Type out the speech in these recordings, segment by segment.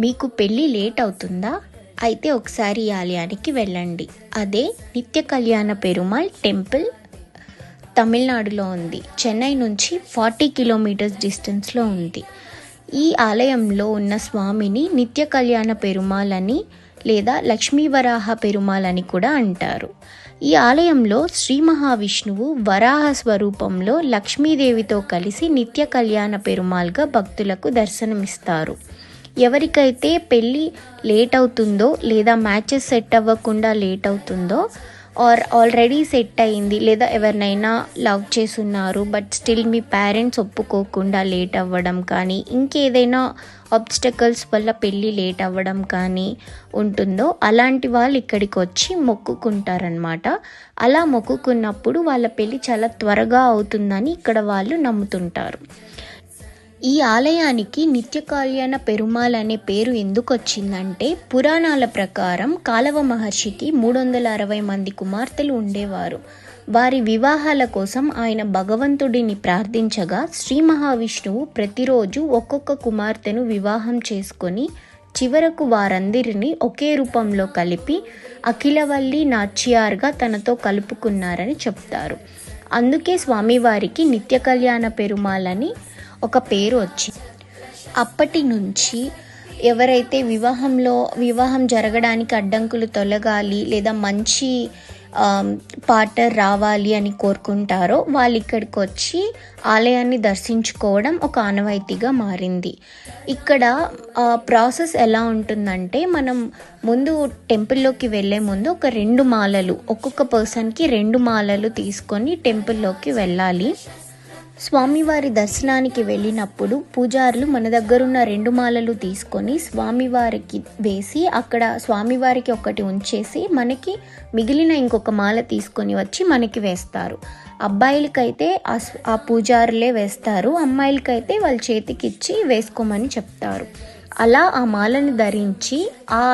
మీకు పెళ్ళి లేట్ అవుతుందా? అయితే ఒకసారి ఈ ఆలయానికి వెళ్ళండి. అదే నిత్య కళ్యాణ పెరుమాళ్ టెంపుల్, తమిళనాడులో ఉంది. చెన్నై నుంచి 40 కిలోమీటర్స్ డిస్టెన్స్లో ఉంది. ఈ ఆలయంలో ఉన్న స్వామిని నిత్య కళ్యాణ పెరుమాళ్ అని లేదా లక్ష్మీవరాహ పెరుమాళ్ అని కూడా అంటారు. ఈ ఆలయంలో శ్రీ మహావిష్ణువు వరాహ స్వరూపంలో లక్ష్మీదేవితో కలిసి నిత్య కళ్యాణ పెరుమాళ్గా భక్తులకు దర్శనమిస్తారు. ఎవరికైతే పెళ్ళి లేట్ అవుతుందో లేదా మ్యాచెస్ సెట్ అవ్వకుండా లేట్ అవుతుందో, ఆల్రెడీ సెట్ అయింది, లేదా ఎవరినైనా లవ్ చేస్తున్నారు బట్ స్టిల్ మీ పేరెంట్స్ ఒప్పుకోకుండా లేట్ అవ్వడం కానీ, ఇంకేదైనా ఆబ్స్టకల్స్ వల్ల పెళ్ళి లేట్ అవ్వడం కానీ ఉంటుందో, అలాంటి వాళ్ళు ఇక్కడికి వచ్చి మొక్కుకుంటారనమాట. అలా మొక్కుకున్నప్పుడు వాళ్ళ పెళ్ళి చాలా త్వరగా అవుతుందని ఇక్కడ వాళ్ళు నమ్ముతుంటారు. ఈ ఆలయానికి నిత్య కళ్యాణ పెరుమాళ్ అనే పేరు ఎందుకు వచ్చిందంటే, పురాణాల ప్రకారం కాలవ మహర్షికి 360 మంది కుమార్తెలు ఉండేవారు. వారి వివాహాల కోసం ఆయన భగవంతుడిని ప్రార్థించగా శ్రీ మహావిష్ణువు ప్రతిరోజు ఒక్కొక్క కుమార్తెను వివాహం చేసుకొని చివరకు వారందరినీ ఒకే రూపంలో కలిపి అఖిలవల్లి నాచ్యార్గా తనతో కలుపుకున్నారని చెప్తారు. అందుకే స్వామివారికి నిత్య కళ్యాణ పెరుమాళ్ అని ఒక పేరు వచ్చింది. అప్పటి నుంచి ఎవరైతే వివాహం జరగడానికి అడ్డంకులు తొలగాలి లేదా మంచి పార్ట్నర్ రావాలి అని కోరుకుంటారో వాళ్ళు ఇక్కడికి వచ్చి ఆలయాన్ని దర్శించుకోవడం ఒక ఆనవాయితీగా మారింది. ఇక్కడ ప్రాసెస్ ఎలా ఉంటుందంటే, మనం ముందు టెంపుల్లోకి వెళ్ళే ముందు ఒక 2 మాలలు, ఒక్కొక్క పర్సన్కి 2 మాలలు తీసుకొని టెంపుల్లోకి వెళ్ళాలి. స్వామివారి దర్శనానికి వెళ్ళినప్పుడు పూజారులు మన దగ్గరున్న 2 మాలలు తీసుకొని స్వామివారికి వేసి అక్కడ స్వామివారికి ఒకటి ఉంచేసి మనకి మిగిలిన ఇంకొక మాల తీసుకొని వచ్చి మనకి వేస్తారు. అబ్బాయిలకైతే ఆ పూజారులే వేస్తారు, అమ్మాయిలకైతే వాళ్ళ చేతికి ఇచ్చి వేసుకోమని చెప్తారు. అలా ఆ మాలను ధరించి ఆ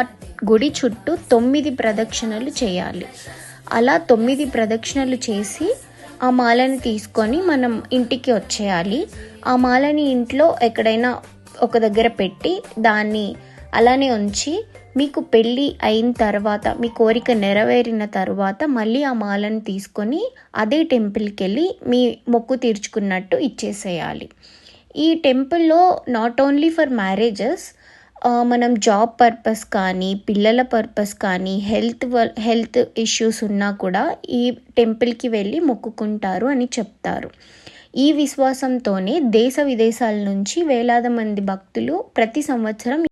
గుడి చుట్టూ 9 ప్రదక్షిణలు చేయాలి. అలా 9 ప్రదక్షిణలు చేసి ఆ మాలని తీసుకొని మనం ఇంటికి వచ్చేయాలి. ఆ మాలని ఇంట్లో ఎక్కడైనా ఒక దగ్గర పెట్టి దాన్ని అలానే ఉంచి, మీకు పెళ్ళి అయిన తర్వాత మీ కోరిక నెరవేరిన తర్వాత మళ్ళీ ఆ మాలను తీసుకొని అదే టెంపుల్కి వెళ్ళి మీ మొక్కు తీర్చుకున్నట్టు ఇచ్చేసేయాలి. ఈ టెంపుల్లో నాట్ ఓన్లీ ఫర్ మ్యారేజెస్, మనం జాబ్ పర్పస్ కానీ, పిల్లల పర్పస్ కానీ, హెల్త్ ఇష్యూస్ ఉన్నా కూడా ఈ టెంపుల్కి వెళ్ళి మొక్కుకుంటారు అని చెప్తారు. ఈ విశ్వాసంతోనే దేశ విదేశాల నుంచి వేలాది మంది భక్తులు ప్రతి సంవత్సరం